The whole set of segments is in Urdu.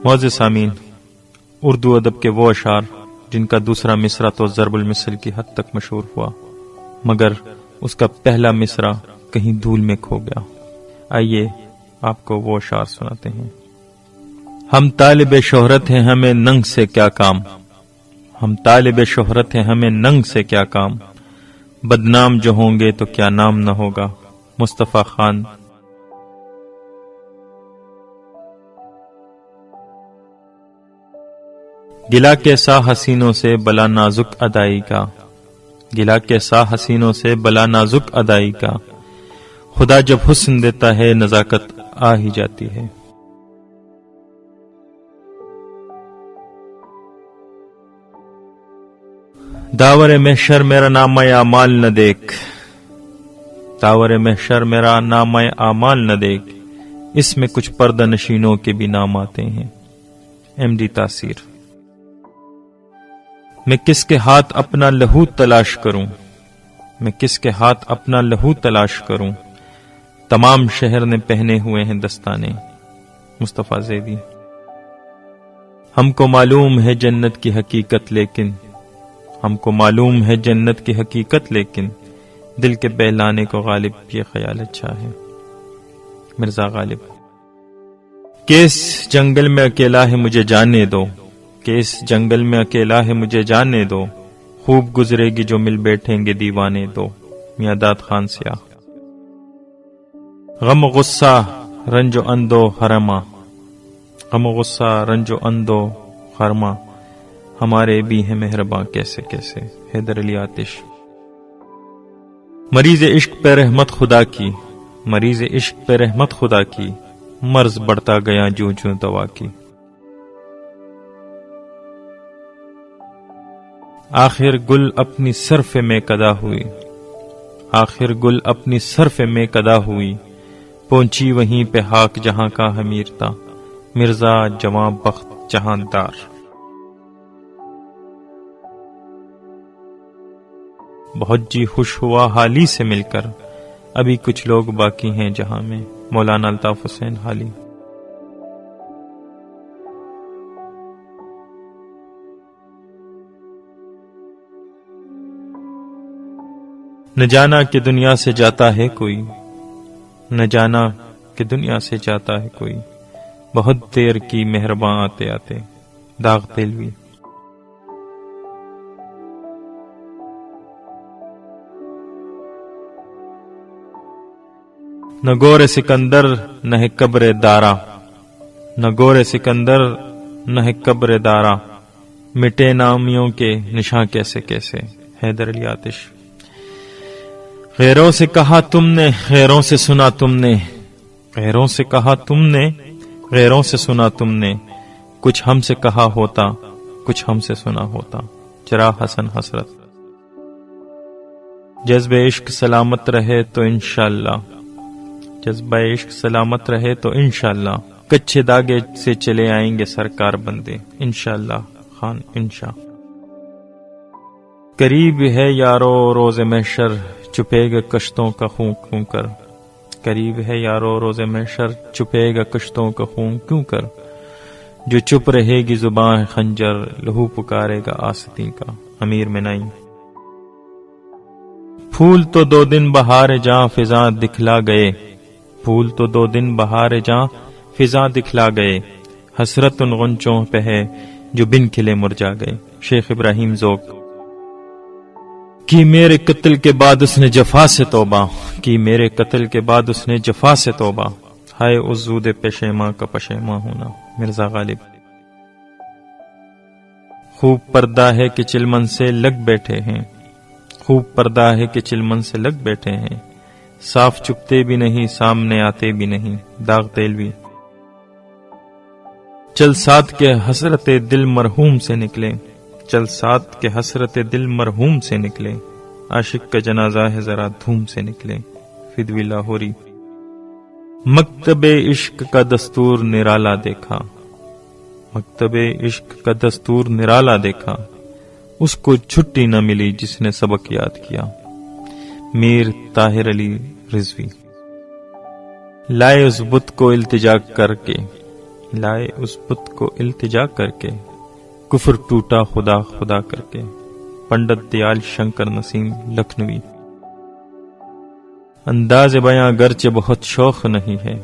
معزز سامعین، اردو ادب کے وہ اشعار جن کا دوسرا مصرع تو ضرب المثل کی حد تک مشہور ہوا، مگر اس کا پہلا مصرع کہیں دھول میں کھو گیا۔ آئیے آپ کو وہ اشعار سناتے ہیں۔ ہم طالب شہرت ہیں، ہمیں ننگ سے کیا کام، ہم طالب شہرت ہیں، ہمیں ننگ سے کیا کام، بدنام جو ہوں گے تو کیا نام نہ ہوگا۔ مصطفیٰ خان۔ گلا کیسا حسینوں سے بلا نازک ادائی کا، گلا کیسا حسینوں سے بلا نازک ادائی کا، خدا جب حسن دیتا ہے نزاکت آ ہی جاتی ہے۔ داور محشر میرا نامہ اعمال نہ دیکھ، داور محشر میرا نامہ اعمال نہ دیکھ، اس میں کچھ پردہ نشینوں کے بھی نام آتے ہیں۔ ایم ڈی تاثیر۔ میں کس کے ہاتھ اپنا لہو تلاش کروں، میں کس کے ہاتھ اپنا لہو تلاش کروں، تمام شہر نے پہنے ہوئے ہیں دستانے۔ مصطفیٰ زیدی۔ ہم کو معلوم ہے جنت کی حقیقت، لیکن ہم کو معلوم ہے جنت کی حقیقت، لیکن دل کے بہلانے کو غالب یہ خیال اچھا ہے۔ مرزا غالب۔ کہ اس جنگل میں اکیلا ہے مجھے جانے دو، کہ اس جنگل میں اکیلا ہے مجھے جانے دو، خوب گزرے گی جو مل بیٹھیں گے دیوانے دو۔ میاں داد خان سیاہ۔ غم و غصہ رنج و اندو حرما، غم و غصہ رنج و اندو حرما، ہمارے بھی ہیں مہرباں کیسے کیسے۔ حیدر علی آتش۔ مریض عشق پہ رحمت خدا کی، مریض عشق پہ رحمت خدا کی، مرض بڑھتا گیا جوں جوں دوا کی۔ آخر گل اپنی صرف میں قدا ہوئی، آخر گل اپنی صرف میں قدا ہوئی، پہنچی وہیں پہ خاک جہاں کا حمیر تھا، مرزا جواں بخت جہاں دار۔ بہت جی خوش ہوا حالی سے مل کر، ابھی کچھ لوگ باقی ہیں جہاں میں۔ مولانا الطاف حسین حالی۔ نہ جانا کہ دنیا سے جاتا ہے کوئی، نہ جانا کہ دنیا سے جاتا ہے کوئی، بہت دیر کی مہرباں آتے آتے۔ داغ تیلوی۔ نہ گور سکندر نہ ہے قبر دارا، نہ گور سکندر نہ ہے قبر دارا، مٹے نامیوں کے نشاں کیسے کیسے۔ حیدر علی آتش۔ غیروں سے کہا تم نے، غیروں سے سنا تم نے، غیروں سے کہا تم نے، غیروں سے سنا تم نے، کچھ ہم سے کہا ہوتا، کچھ ہم سے سنا ہوتا۔ چراغ حسن حسرت۔ جذب عشق سلامت رہے تو انشاءاللہ، جذبہ عشق سلامت رہے تو انشاءاللہ، کچے داغے سے چلے آئیں گے سرکار بندے۔ انشاءاللہ خان انشاء۔ قریب ہے یارو روز محشر، چھپے گا کشتوں کا خون کیوں کر، قریب ہے یارو روز محشر، چھپے گا کشتوں کا خون کیوں کر، جو چپ رہے گی زباں خنجر، لہو پکارے گا آستین کا۔ امیر منائی۔ پھول تو دو دن بہار جاں فضاں دکھلا گئے، پھول تو دو دن بہار جاں فضاں دکھلا گئے، حسرت ان غنچوں پہ ہے جو بن کھلے مرجا گئے۔ شیخ ابراہیم ذوق۔ کی میرے قتل کے بعد اس نے جفا سے توبہ، کی میرے قتل کے بعد اس نے جفا سے توبہ، ہائے اس زود پشیماں کا پشیماں ہونا۔ مرزا غالب۔ خوب پردہ ہے کہ چلمن سے لگ بیٹھے ہیں، خوب پردہ ہے کہ چلمن سے لگ بیٹھے ہیں، صاف چپتے بھی نہیں سامنے آتے بھی نہیں۔ داغ تیلوی۔ چل ساتھ کے حسرت دل مرحوم سے نکلے، چل ساتھ کے حسرت دل مرحوم سے نکلے، عاشق کا جنازہ ہے ذرا دھوم سے نکلے۔ فدوی لاہوری۔ مکتب عشق کا دستور نرالا دیکھا، مکتب عشق کا دستور نرالا دیکھا، اس کو چھٹی نہ ملی جس نے سبق یاد کیا۔ میر طاہر علی رضوی۔ لائے اس بت کو التجا کر کے، لائے اس بت کو التجا کر کے، کفر ٹوٹا خدا خدا کر کے۔ پنڈت دیال شنکر نسیم لکھنوی۔ انداز بیاں گرچہ بہت شوق نہیں ہے،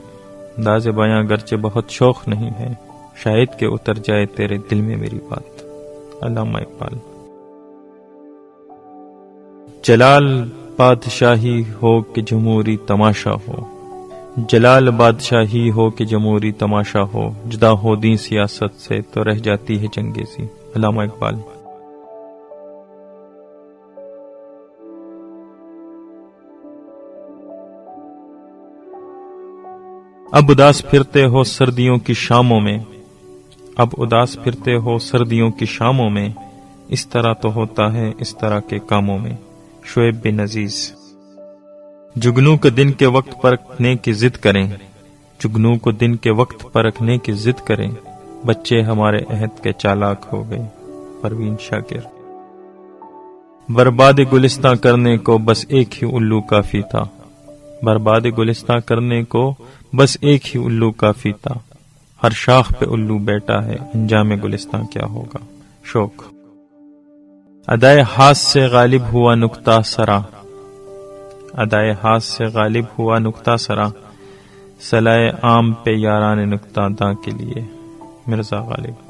انداز بیاں گرچہ بہت شوق نہیں ہے، شاید کہ اتر جائے تیرے دل میں میری بات۔ علامہ اقبال۔ جلال بادشاہی ہو کہ جمہوری تماشا ہو، جلال بادشاہی ہو کہ جمہوری تماشا ہو، جدا ہو دین سیاست سے تو رہ جاتی ہے چنگیزی۔ علامہ اقبال۔ اب اداس پھرتے ہو سردیوں کی شاموں میں، اب اداس پھرتے ہو سردیوں کی شاموں میں، اس طرح تو ہوتا ہے اس طرح کے کاموں میں۔ شعیب بن عزیز۔ جگنو کو دن کے وقت پرکھنے کی ضد کریں، جگنو کو دن کے وقت پرکھنے کی ضد کریں، بچے ہمارے عہد کے چالاک ہو گئے۔ پروین شاکر۔ برباد گلستاں کرنے کو بس ایک ہی الو کافی تھا، برباد گلستاں کرنے کو بس ایک ہی الو کافی تھا، ہر شاخ پہ الو بیٹا ہے، انجام گلستاں کیا ہوگا۔ شوق۔ ادائے ہاتھ سے غالب ہوا نکتہ سرا، ادائے ہاتھ سے غالب ہوا نکتہ سرا، صلائے عام پہ یاران نکتہ داں کے لیے۔ مرزا غالب۔